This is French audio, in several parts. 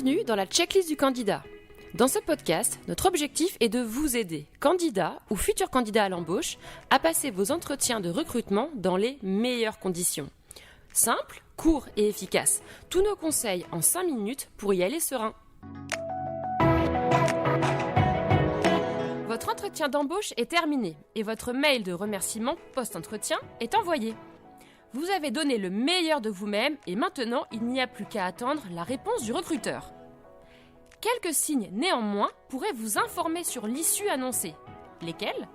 Bienvenue dans la checklist du candidat. Dans ce podcast, notre objectif est de vous aider, candidats ou futurs candidats à l'embauche, à passer vos entretiens de recrutement dans les meilleures conditions. Simple, court et efficace. Tous nos conseils en 5 minutes pour y aller serein. Votre entretien d'embauche est terminé et votre mail de remerciement post-entretien est envoyé. Vous avez donné le meilleur de vous-même et maintenant, il n'y a plus qu'à attendre la réponse du recruteur. Quelques signes néanmoins pourraient vous informer sur l'issue annoncée. Lesquels ?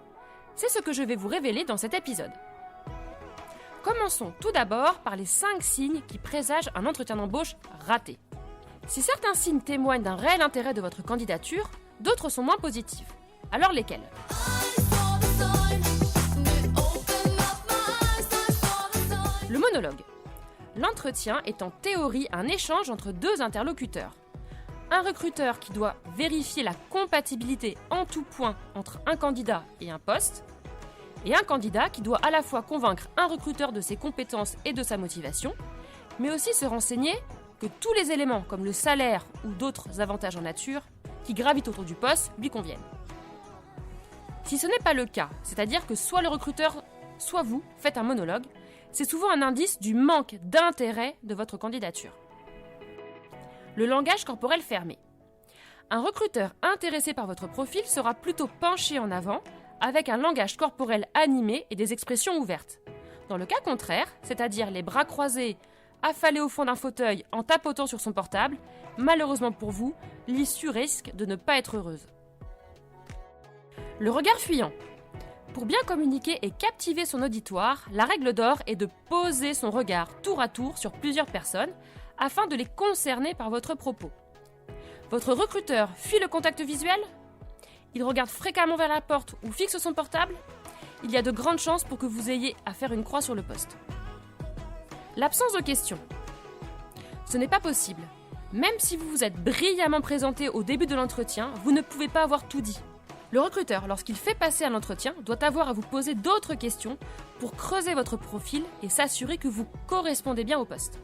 C'est ce que je vais vous révéler dans cet épisode. Commençons tout d'abord par les 5 signes qui présagent un entretien d'embauche raté. Si certains signes témoignent d'un réel intérêt de votre candidature, d'autres sont moins positifs. Alors lesquels ? Le monologue. L'entretien est en théorie un échange entre deux interlocuteurs. Un recruteur qui doit vérifier la compatibilité en tout point entre un candidat et un poste, et un candidat qui doit à la fois convaincre un recruteur de ses compétences et de sa motivation, mais aussi se renseigner que tous les éléments comme le salaire ou d'autres avantages en nature qui gravitent autour du poste lui conviennent. Si ce n'est pas le cas, c'est-à-dire que soit le recruteur, soit vous faites un monologue, c'est souvent un indice du manque d'intérêt de votre candidature. Le langage corporel fermé. Un recruteur intéressé par votre profil sera plutôt penché en avant, avec un langage corporel animé et des expressions ouvertes. Dans le cas contraire, c'est-à-dire les bras croisés, affalé au fond d'un fauteuil en tapotant sur son portable, malheureusement pour vous, l'issue risque de ne pas être heureuse. Le regard fuyant. Pour bien communiquer et captiver son auditoire, la règle d'or est de poser son regard tour à tour sur plusieurs personnes afin de les concerner par votre propos. Votre recruteur fuit le contact visuel ? Il regarde fréquemment vers la porte ou fixe son portable ? Il y a de grandes chances pour que vous ayez à faire une croix sur le poste. L'absence de questions. Ce n'est pas possible. Même si vous vous êtes brillamment présenté au début de l'entretien, vous ne pouvez pas avoir tout dit. Le recruteur, lorsqu'il fait passer un entretien, doit avoir à vous poser d'autres questions pour creuser votre profil et s'assurer que vous correspondez bien au poste.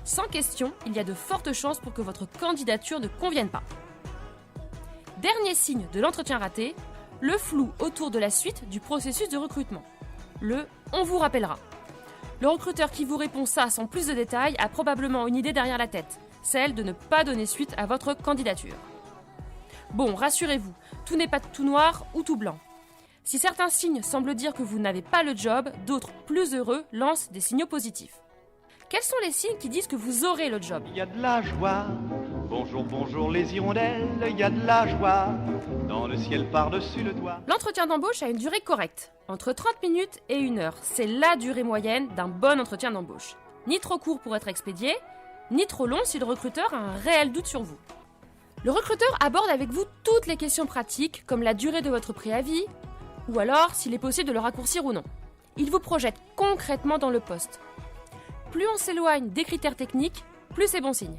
Sans question, il y a de fortes chances pour que votre candidature ne convienne pas. Dernier signe de l'entretien raté, le flou autour de la suite du processus de recrutement. Le « on vous rappellera ». Le recruteur qui vous répond ça sans plus de détails a probablement une idée derrière la tête, celle de ne pas donner suite à votre candidature. Bon, rassurez-vous, tout n'est pas tout noir ou tout blanc. Si certains signes semblent dire que vous n'avez pas le job, d'autres, plus heureux, lancent des signaux positifs. Quels sont les signes qui disent que vous aurez le job ? Il y a de la joie, bonjour, bonjour les hirondelles, il y a de la joie, dans le ciel par-dessus le toit. L'entretien d'embauche a une durée correcte, entre 30 minutes et 1 heure. C'est la durée moyenne d'un bon entretien d'embauche. Ni trop court pour être expédié, ni trop long si le recruteur a un réel doute sur vous. Le recruteur aborde avec vous toutes les questions pratiques, comme la durée de votre préavis, ou alors s'il est possible de le raccourcir ou non. Il vous projette concrètement dans le poste. Plus on s'éloigne des critères techniques, plus c'est bon signe.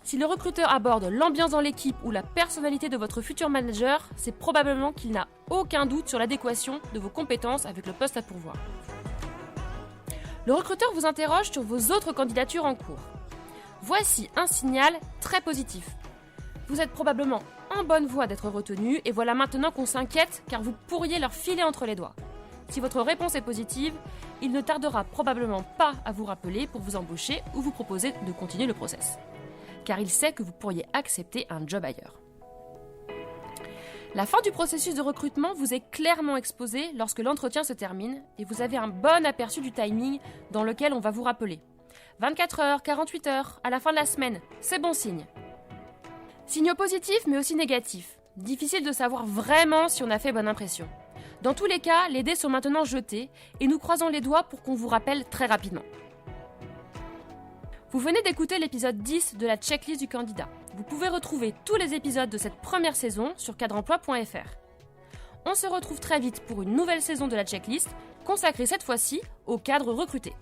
Si le recruteur aborde l'ambiance dans l'équipe ou la personnalité de votre futur manager, c'est probablement qu'il n'a aucun doute sur l'adéquation de vos compétences avec le poste à pourvoir. Le recruteur vous interroge sur vos autres candidatures en cours. Voici un signal très positif. Vous êtes probablement en bonne voie d'être retenu et voilà maintenant qu'on s'inquiète car vous pourriez leur filer entre les doigts. Si votre réponse est positive, il ne tardera probablement pas à vous rappeler pour vous embaucher ou vous proposer de continuer le process. Car il sait que vous pourriez accepter un job ailleurs. La fin du processus de recrutement vous est clairement exposée lorsque l'entretien se termine et vous avez un bon aperçu du timing dans lequel on va vous rappeler. 24 heures, 48 heures, à la fin de la semaine, c'est bon signe. Signaux positifs mais aussi négatifs. Difficile de savoir vraiment si on a fait bonne impression. Dans tous les cas, les dés sont maintenant jetés et nous croisons les doigts pour qu'on vous rappelle très rapidement. Vous venez d'écouter l'épisode 10 de la checklist du candidat. Vous pouvez retrouver tous les épisodes de cette première saison sur cadreemploi.fr. On se retrouve très vite pour une nouvelle saison de la checklist, consacrée cette fois-ci aux cadres recrutés.